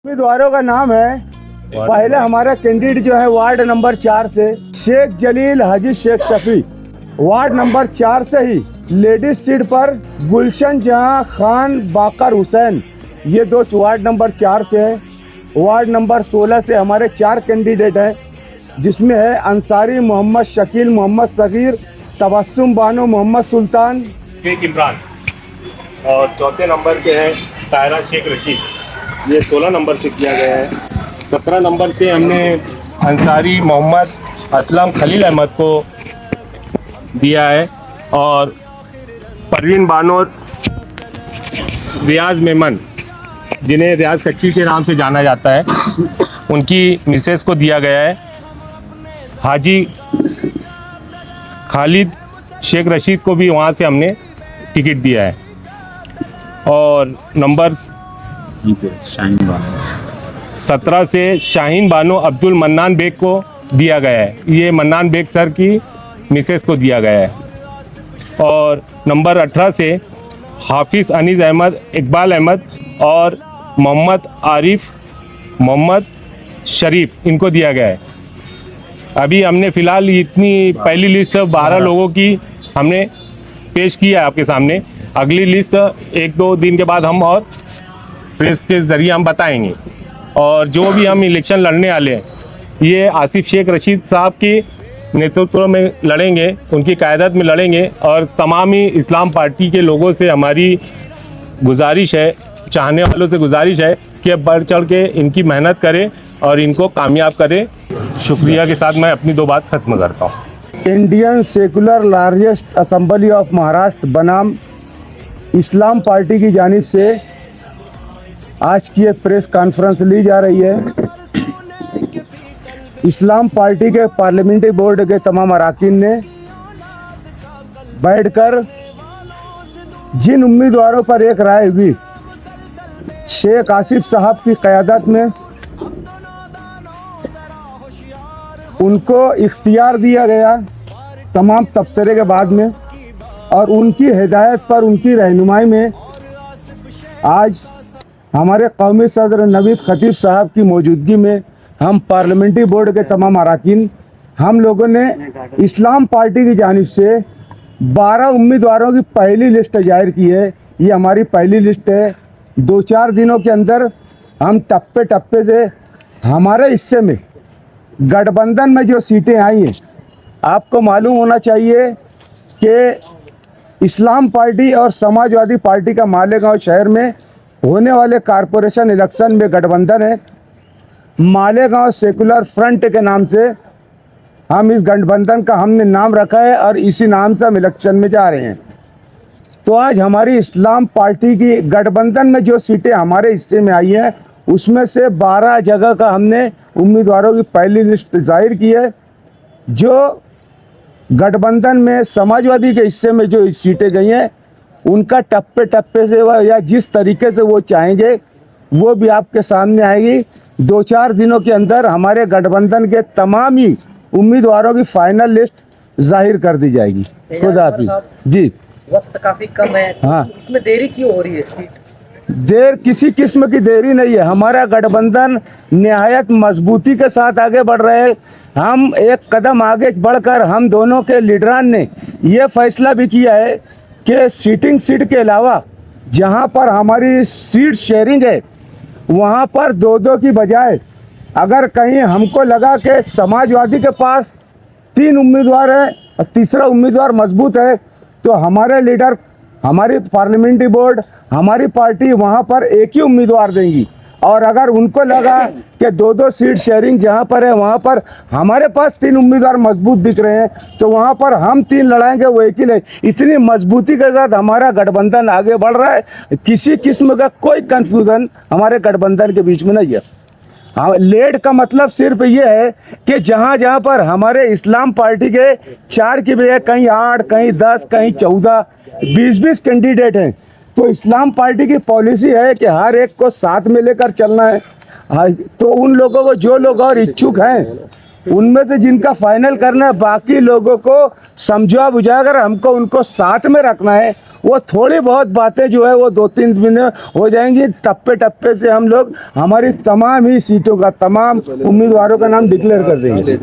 उम्मीदवारों का नाम है। पहले हमारा कैंडिडेट जो है वार्ड नंबर 4 से शेख जलील हाजी शेख शफी, वार्ड नंबर 4 से ही लेडीज सीट पर गुलशन जहां खान बाकर हुसैन, ये दो वार्ड नंबर 4 से है। वार्ड नंबर 16 से हमारे 4 कैंडिडेट हैं, जिसमें है अंसारी मोहम्मद शकील मोहम्मद सगीर, तबस्सुम बानो मोहम्मद सुल्तान, शेख इमरान, और चौथे नंबर के हैं तायरा शेख रशीद। ये 16 नंबर से किया गया है। 17 नंबर से हमने अंसारी मोहम्मद असलम खलील अहमद को दिया है, और परवीन बानो रियाज मेमन, जिन्हें रियाज कच्ची के नाम से जाना जाता है, उनकी मिसेस को दिया गया है। हाजी खालिद शेख रशीद को भी वहाँ से हमने टिकट दिया है। और नंबर 17 से शाहीन बानो अब्दुल मन्नान बेग को दिया गया है। ये मन्नान बेग सर की मिसेस को दिया गया है। और नंबर 18 से हाफिज़ अनीस अहमद, इकबाल अहमद और मोहम्मद आरिफ मोहम्मद शरीफ, इनको दिया गया है। अभी हमने फ़िलहाल इतनी पहली लिस्ट 12 लोगों की हमने पेश किया है आपके सामने। अगली लिस्ट 1-2 दिन के बाद हम और प्रेस के ज़रिए हम बताएंगे। और जो भी हम इलेक्शन लड़ने वाले हैं, ये आसिफ शेख रशीद साहब की नेतृत्व में लड़ेंगे, उनकी क़यादत में लड़ेंगे। और तमाम ही इस्लाम पार्टी के लोगों से हमारी गुजारिश है, चाहने वालों से गुजारिश है कि बढ़ चढ़ के इनकी मेहनत करें और इनको कामयाब करें। शुक्रिया के साथ मैं अपनी 2 बात ख़त्म करता हूँ। Indian secular largest assembly of Maharashtra बनाम इस्लाम पार्टी की जानिब से आज की एक प्रेस कॉन्फ्रेंस ली जा रही है। इस्लाम पार्टी के पार्लियामेंट्री बोर्ड के तमाम अरकान ने बैठकर जिन उम्मीदवारों पर एक राय हुई, शेख आसिफ साहब की क़यादत में उनको इख्तियार दिया गया तमाम तबसरे के बाद में, और उनकी हिदायत पर, उनकी रहनुमाई में आज हमारे कौमी सदर नवीद खतीब साहब की मौजूदगी में हम पार्लियामेंट्री बोर्ड के तमाम अरकान, हम लोगों ने इस्लाम पार्टी की जानिब से 12 उम्मीदवारों की पहली लिस्ट जाहिर की है। ये हमारी पहली लिस्ट है। 2-4 दिनों के अंदर हम टप्पे टप्पे से हमारे हिस्से में गठबंधन में जो सीटें आई हैं, आपको मालूम होना चाहिए कि इस्लाम पार्टी और समाजवादी पार्टी का मालेगांव शहर में होने वाले कारपोरेशन इलेक्शन में गठबंधन है। मालेगांव सेकुलर फ्रंट के नाम से हम इस गठबंधन का हमने नाम रखा है, और इसी नाम से हम इलेक्शन में जा रहे हैं। तो आज हमारी इस्लाम पार्टी की गठबंधन में जो सीटें हमारे हिस्से में आई हैं, उसमें से 12 जगह का हमने उम्मीदवारों की पहली लिस्ट जाहिर की है। जो गठबंधन में समाजवादी के हिस्से में जो सीटें गई हैं, उनका टप्पे टप्पे से या जिस तरीके से वो चाहेंगे वो भी आपके सामने आएगी। 2-4 दिनों के अंदर हमारे गठबंधन के तमाम ही उम्मीदवारों की फाइनल लिस्ट जाहिर कर दी जाएगी। खुदा हाफिज़ जी। वक्त काफी कम है, हाँ, इसमें देरी क्यों हो रही है? सीट देर किसी किस्म की देरी नहीं है। हमारा गठबंधन निहायत मजबूती के साथ आगे बढ़ रहे हैं। हम एक कदम आगे बढ़कर हम दोनों के लीडरान ने यह फैसला भी किया है कि सीटिंग सीट के अलावा जहां पर हमारी सीट शेयरिंग है, वहां पर 2-2 की बजाय अगर कहीं हमको लगा कि समाजवादी के पास 3 उम्मीदवार हैं और तीसरा उम्मीदवार मजबूत है, तो हमारे लीडर, हमारी पार्लियामेंट्री बोर्ड, हमारी पार्टी वहां पर एक ही उम्मीदवार देंगी। और अगर उनको लगा कि 2-2 सीट शेयरिंग जहां पर है, वहां पर हमारे पास 3 उम्मीदवार मजबूत दिख रहे हैं, तो वहां पर हम 3 लड़ाएंगे, वो एक ही ले। इतनी मजबूती के साथ हमारा गठबंधन आगे बढ़ रहा है। किसी किस्म का कोई कन्फ्यूज़न हमारे गठबंधन के बीच में नहीं है। हाँ, लेट का मतलब सिर्फ ये है कि जहाँ जहाँ पर हमारे इस्लाम पार्टी के 4 की बजाय कहीं 8, कहीं 10, कहीं 14, 20-20 कैंडिडेट हैं, तो इस्लाम पार्टी की पॉलिसी है कि हर एक को साथ में लेकर चलना है। हाँ, तो उन लोगों को, जो लोग और इच्छुक हैं, उनमें से जिनका फाइनल करना है, बाकी लोगों को समझा बुझाकर हमको उनको साथ में रखना है। वो थोड़ी बहुत बातें जो है वो 2-3 दिन में हो जाएंगी। टप्पे टप्पे से हम लोग हमारी तमाम ही सीटों का, तमाम उम्मीदवारों का नाम डिक्लेयर कर देंगे।